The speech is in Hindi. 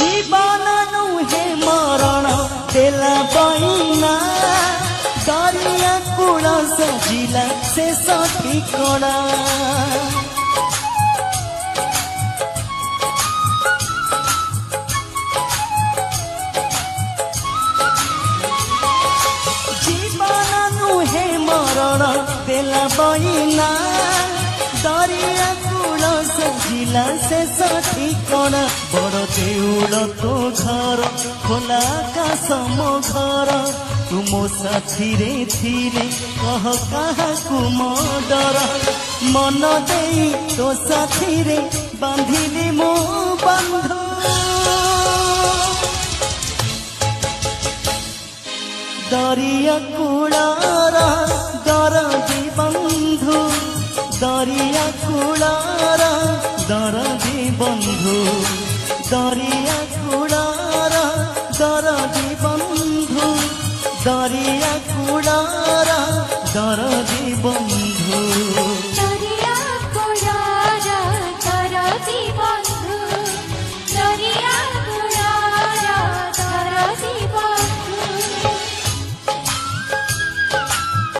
जीवन नुहे मरण देला बहिना दरिया कूल सजिला शेष ठिकଣା जीवन नुहे मरण देला बहिना दरिया कूल सजिला शेष ठिकଣା बड़ देउल तो घर खोला आकाश मो घर तू मो साथी रे थिले कह काहाकू मो डर मन देई तो साथी रे बांधिली मो बंधु दरिया कूलर दरदी बंधु दरिया कूलर दरदी बंधु दरिया कूलर दरदी बंधु दरिया कूलर दरदी बंधु।